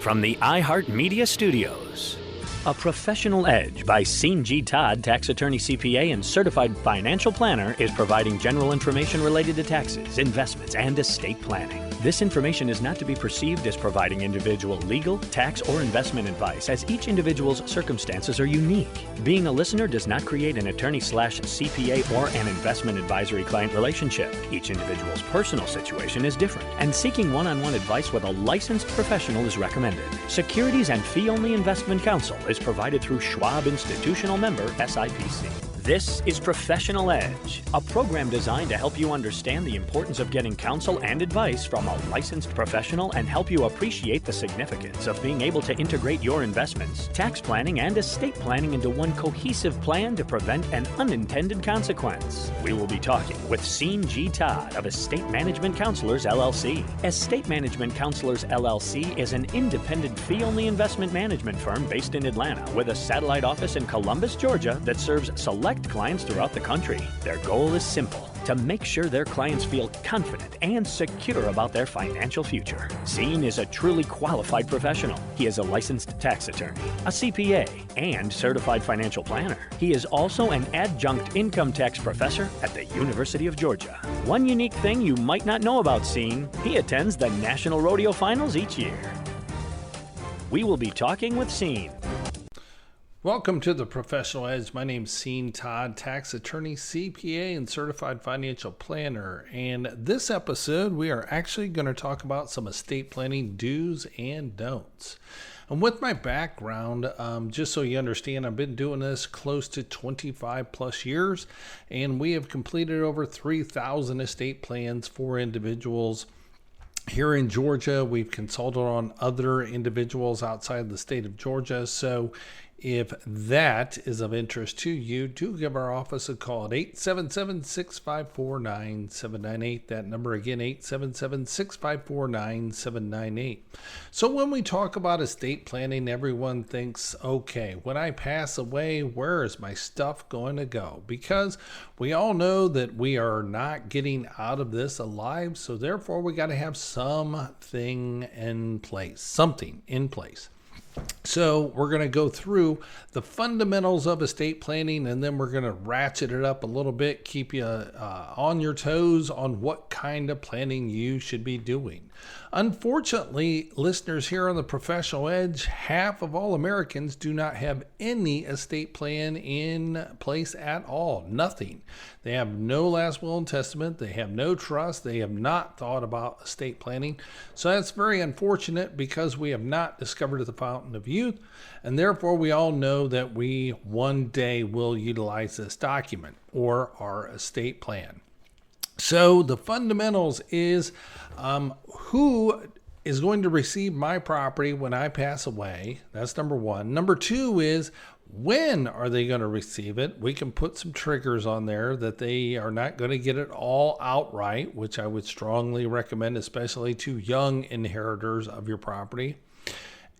From the iHeartMedia Studios, A Professional Edge by Sean G. Todd, tax attorney CPA and certified financial planner, is providing general information related to taxes, investments, and estate planning. This information is not to be perceived as providing individual legal, tax, or investment advice, as each individual's circumstances are unique. Being a listener does not create an attorney/CPA or an investment advisory client relationship. Each individual's personal situation is different, and seeking one-on-one advice with a licensed professional is recommended. Securities and fee-only investment counsel is provided through Schwab Institutional Member SIPC. This is Professional Edge, a program designed to help you understand the importance of getting counsel and advice from a licensed professional and help you appreciate the significance of being able to integrate your investments, tax planning, and estate planning into one cohesive plan to prevent an unintended consequence. We will be talking with Sean G. Todd of Estate Management Counselors, LLC. Estate Management Counselors, LLC is an independent fee-only investment management firm based in Atlanta with a satellite office in Columbus, Georgia that serves select clients throughout the country. Their goal is simple: to make sure their clients feel confident and secure about their financial future. Sean is a truly qualified professional. He is a licensed tax attorney, a CPA, and certified financial planner. He is also an adjunct income tax professor at the University of Georgia. One unique thing you might not know about Sean: he attends the National Rodeo Finals each year. We will be talking with Sean. Welcome to the Professional Edge. My name is Sean Todd, tax attorney, CPA, and certified financial planner. And this episode, we are actually going to talk about some estate planning do's and don'ts. And with my background, just so you understand, I've been doing this close to 25 plus years, and we have completed over 3,000 estate plans for individuals. Here in Georgia, we've consulted on other individuals outside the state of Georgia. So if that is of interest to you, do give our office a call at 877-654-9798. That number again, 877-654-9798. So when we talk about estate planning, everyone thinks, okay, when I pass away, where is my stuff going to go? Because we all know that we are not getting out of this alive. So therefore, we got to have something in place. So we're going to go through the fundamentals of estate planning, and then we're going to ratchet it up a little bit, keep you on your toes on what kind of planning you should be doing. Unfortunately, listeners here on the Professional Edge, half of all Americans do not have any estate plan in place at all. Nothing. They have no last will and testament. They have no trust. They have not thought about estate planning. So that's very unfortunate, because we have not discovered the fountain of youth, and therefore we all know that we one day will utilize this document or our estate plan. So the fundamentals is who is going to receive my property when I pass away. That's number one. Number two is, when are they going to receive it? We can put some triggers on there that they are not going to get it all outright, which I would strongly recommend, especially to young inheritors of your property.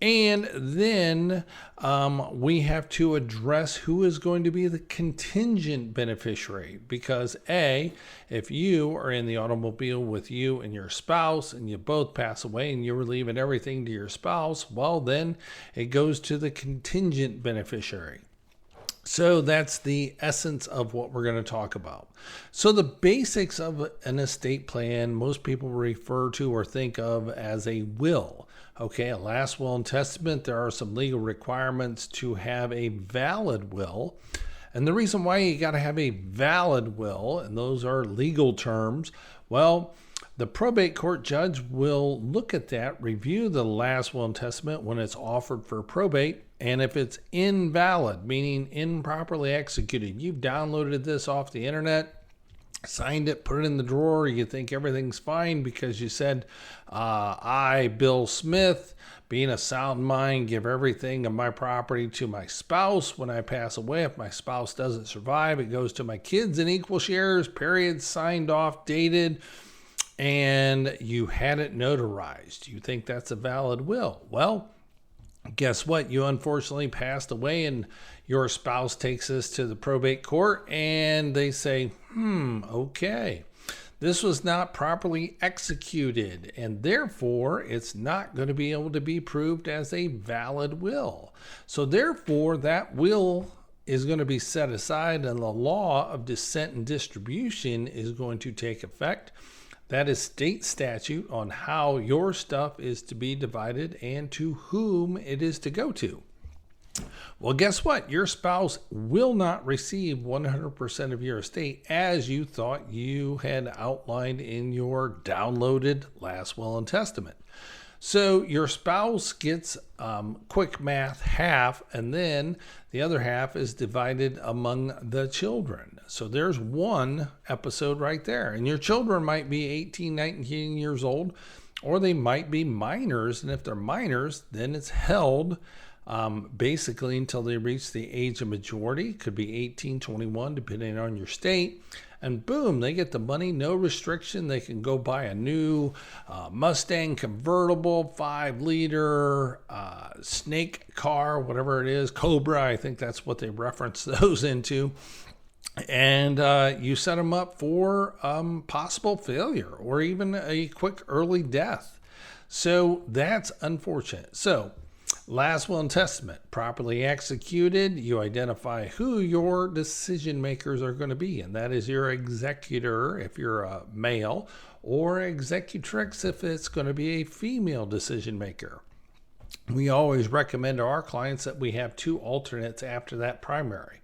And then we have to address who is going to be the contingent beneficiary, because if you are in the automobile with you and your spouse and you both pass away and you're leaving everything to your spouse, well, then it goes to the contingent beneficiary. So that's the essence of what we're going to talk about. So the basics of an estate plan, most people refer to or think of as a will. Okay, a last will and testament. There are some legal requirements to have a valid will. And the reason why you got to have a valid will, and those are legal terms, well, the probate court judge will look at that, review the last will and testament when it's offered for probate. And if it's invalid, meaning improperly executed, you've downloaded this off the internet, signed it, put it in the drawer, you think everything's fine because you said, I, Bill Smith, being a sound mind, give everything of my property to my spouse when I pass away. If my spouse doesn't survive, it goes to my kids in equal shares, period, signed off, dated, and you had it notarized. You think that's a valid will. Well, guess what? You unfortunately passed away, and your spouse takes this to the probate court, and they say, okay, This was not properly executed, and therefore it's not going to be able to be proved as a valid will. So therefore, that will is going to be set aside, and the law of descent and distribution is going to take effect. That is state statute on how your stuff is to be divided and to whom it is to go to. Well, guess what? Your spouse will not receive 100% of your estate as you thought you had outlined in your downloaded last will and testament. So your spouse gets quick math half, and then the other half is divided among the children. So there's one episode right there. And your children might be 18, 19 years old, or they might be minors. And if they're minors, then it's held basically until they reach the age of majority. Could be 18, 21, depending on your state. And boom, they get the money, no restriction. They can go buy a new Mustang convertible, 5-liter snake car, whatever it is, Cobra. I think that's what they reference those into. And you set them up for possible failure or even a quick early death. So that's unfortunate. So last will and testament, properly executed, you identify who your decision makers are going to be, and that is your executor if you're a male, or executrix if it's going to be a female decision maker. We always recommend to our clients that we have 2 alternates after that primary.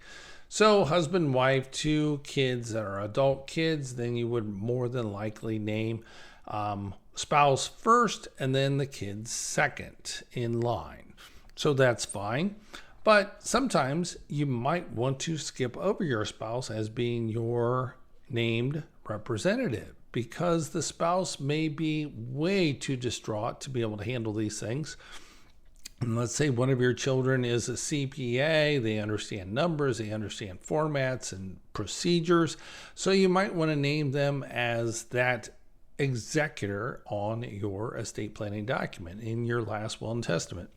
So husband, wife, 2 kids that are adult kids, then you would more than likely name spouse first and then the kids second in line. So that's fine. But sometimes you might want to skip over your spouse as being your named representative because the spouse may be way too distraught to be able to handle these things. And let's say one of your children is a CPA, they understand numbers, they understand formats and procedures. So you might want to name them as that executor on your estate planning document in your last will and testament.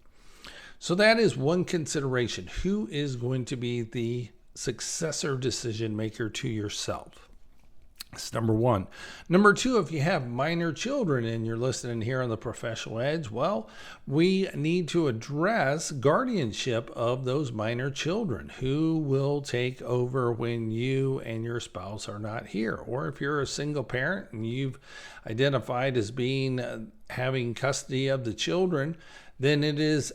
So that is one consideration. Who is going to be the successor decision maker to yourself? That's number one. Number two, if you have minor children and you're listening here on the Professional Edge, well, we need to address guardianship of those minor children. Who will take over when you and your spouse are not here? Or if you're a single parent and you've identified as being having custody of the children, then it is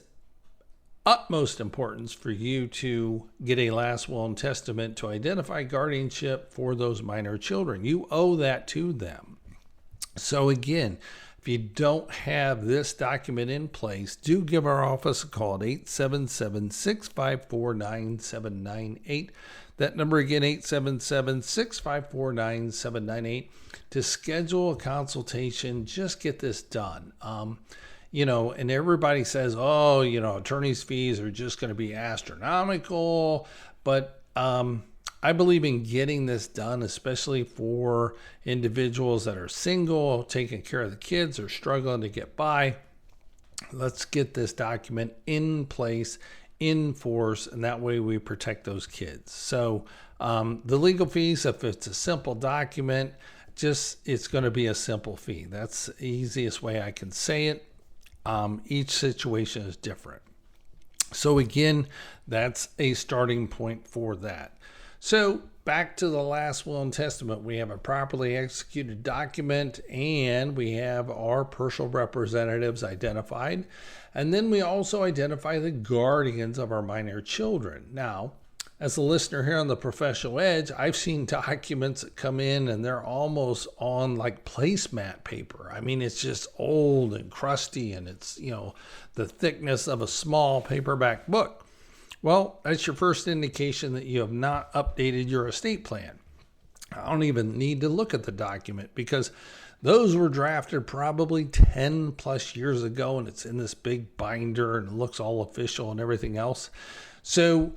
utmost importance for you to get a last will and testament to identify guardianship for those minor children. You owe that to them. So again, if you don't have this document in place, do give our office a call at 877-654-9798. That number again, 877-654-9798, to schedule a consultation. Just get this done. And everybody says, attorney's fees are just going to be astronomical. But I believe in getting this done, especially for individuals that are single, taking care of the kids, or struggling to get by. Let's get this document in place, in force, and that way we protect those kids. So the legal fees, if it's a simple document, it's going to be a simple fee. That's the easiest way I can say it. Each situation is different. So again, that's a starting point for that. So back to the last will and testament, we have a properly executed document and we have our personal representatives identified. And then we also identify the guardians of our minor children. Now, as a listener here on the Professional Edge, I've seen documents that come in and they're almost on like placemat paper. I mean, it's just old and crusty and it's, the thickness of a small paperback book. Well, that's your first indication that you have not updated your estate plan. I don't even need to look at the document because those were drafted probably 10 plus years ago and it's in this big binder and it looks all official and everything else. So,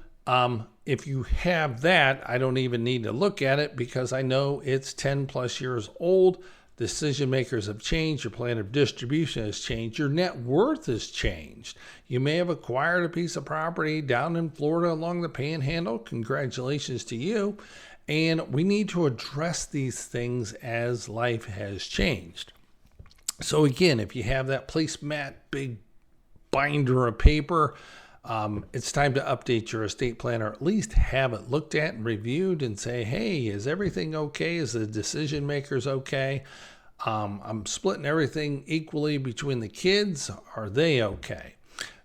if you have that, I don't even need to look at it because I know it's 10 plus years old. Decision makers have changed. Your plan of distribution has changed. Your net worth has changed. You may have acquired a piece of property down in Florida along the Panhandle. Congratulations to you. And we need to address these things as life has changed. So again, if you have that placemat, big binder of paper, it's time to update your estate plan, or at least have it looked at and reviewed and say, hey, is everything okay? Is the decision makers okay? I'm splitting everything equally between the kids. Are they okay?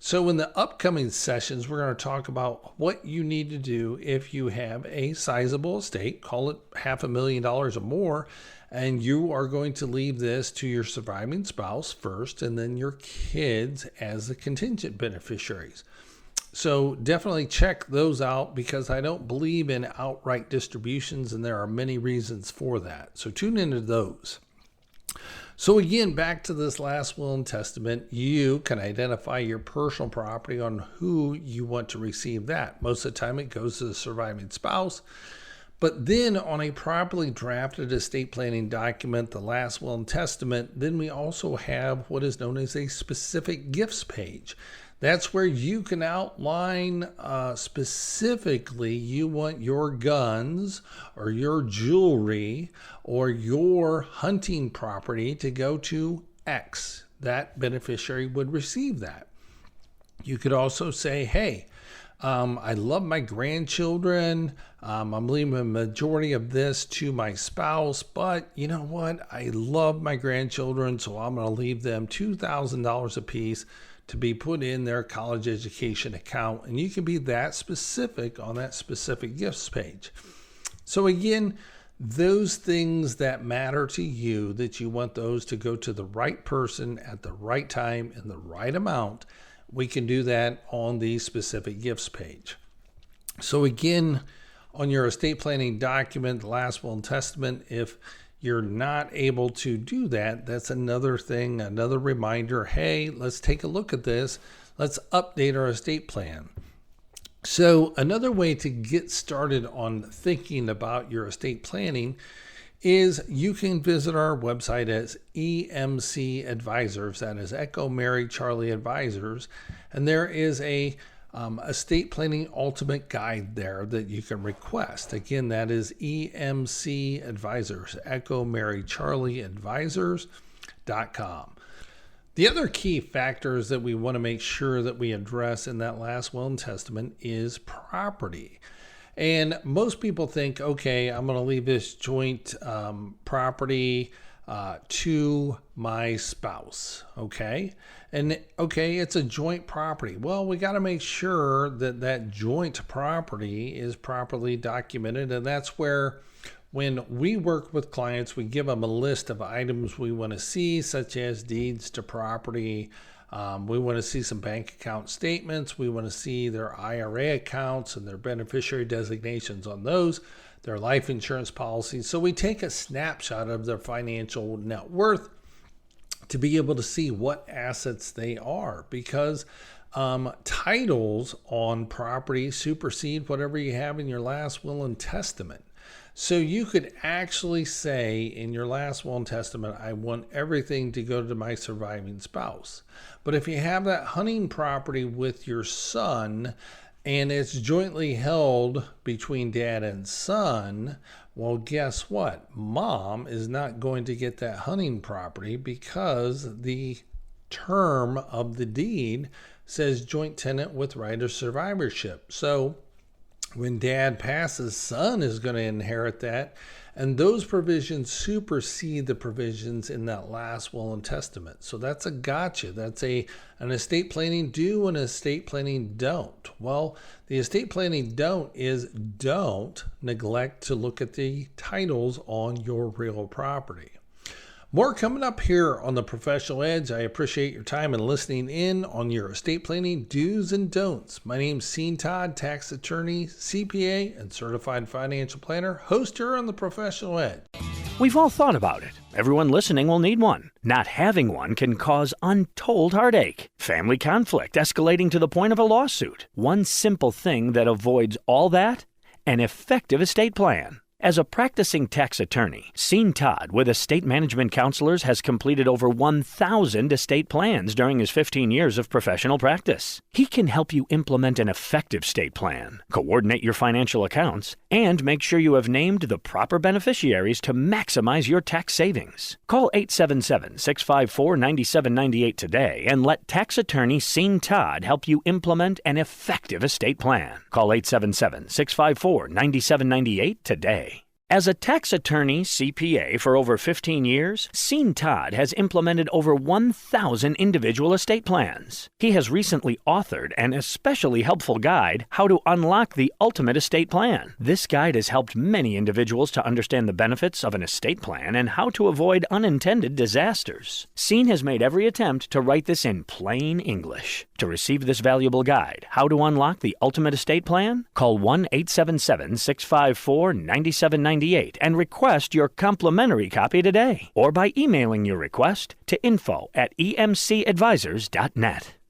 So in the upcoming sessions, we're going to talk about what you need to do if you have a sizable estate, call it $500,000 or more, and you are going to leave this to your surviving spouse first, and then your kids as the contingent beneficiaries. So definitely check those out, because I don't believe in outright distributions, and there are many reasons for that. So tune into those. So again, back to this last will and testament, you can identify your personal property on who you want to receive that. Most of the time it goes to the surviving spouse. But then on a properly drafted estate planning document, the last will and testament, then we also have what is known as a specific gifts page. That's where you can outline specifically you want your guns or your jewelry or your hunting property to go to X. That beneficiary would receive that. You could also say, hey, I love my grandchildren. I'm leaving a majority of this to my spouse, but you know what? I love my grandchildren, so I'm going to leave them $2,000 a piece to be put in their college education account. And you can be that specific on that specific gifts page. So again, those things that matter to you, that you want those to go to the right person at the right time in the right amount, we can do that on the specific gifts page. So again, on your estate planning document, the last will and testament, if you're not able to do that, that's another thing, another reminder, hey, let's take a look at this. Let's update our estate plan. So another way to get started on thinking about your estate planning is you can visit our website as EMC Advisors. That is Echo Mary Charlie Advisors. And there is a estate planning ultimate guide there that you can request. Again, that is EMC Advisors, Echo Mary Charlie Advisors.com. The other key factors that we want to make sure that we address in that last will and testament is property. And most people think, okay, I'm going to leave this joint property to my spouse, okay? And okay, it's a joint property. Well, we got to make sure that that joint property is properly documented, and that's where when we work with clients, we give them a list of items we want to see, such as deeds to property. We want to see some bank account statements. We want to see their IRA accounts and their beneficiary designations on those, their life insurance policies. So we take a snapshot of their financial net worth to be able to see what assets they are, because titles on property supersede whatever you have in your last will and testament. So you could actually say in your last will and testament, I want everything to go to my surviving spouse. But if you have that hunting property with your son and it's jointly held between dad and son, well, guess what? Mom is not going to get that hunting property because the term of the deed says joint tenant with right of survivorship. So when dad passes, son is going to inherit that. And those provisions supersede the provisions in that last will and testament. So that's a gotcha. That's an estate planning do and estate planning don't. Well, the estate planning don't is don't neglect to look at the titles on your real property. More coming up here on The Professional Edge. I appreciate your time and listening in on your estate planning do's and don'ts. My name's Sean Todd, tax attorney, CPA, and certified financial planner, host here on The Professional Edge. We've all thought about it. Everyone listening will need one. Not having one can cause untold heartache, family conflict escalating to the point of a lawsuit. One simple thing that avoids all that: an effective estate plan. As a practicing tax attorney, Sean Todd with Estate Management Counselors has completed over 1,000 estate plans during his 15 years of professional practice. He can help you implement an effective estate plan, coordinate your financial accounts, and make sure you have named the proper beneficiaries to maximize your tax savings. Call 877-654-9798 today and let tax attorney Sean Todd help you implement an effective estate plan. Call 877-654-9798 today. As a tax attorney CPA for over 15 years, Sean Todd has implemented over 1,000 individual estate plans. He has recently authored an especially helpful guide, How to Unlock the Ultimate Estate Plan. This guide has helped many individuals to understand the benefits of an estate plan and how to avoid unintended disasters. Sean has made every attempt to write this in plain English. To receive this valuable guide, How to Unlock the Ultimate Estate Plan, call 1-877-654-9798 and request your complimentary copy today, or by emailing your request to info@emcadvisors.net.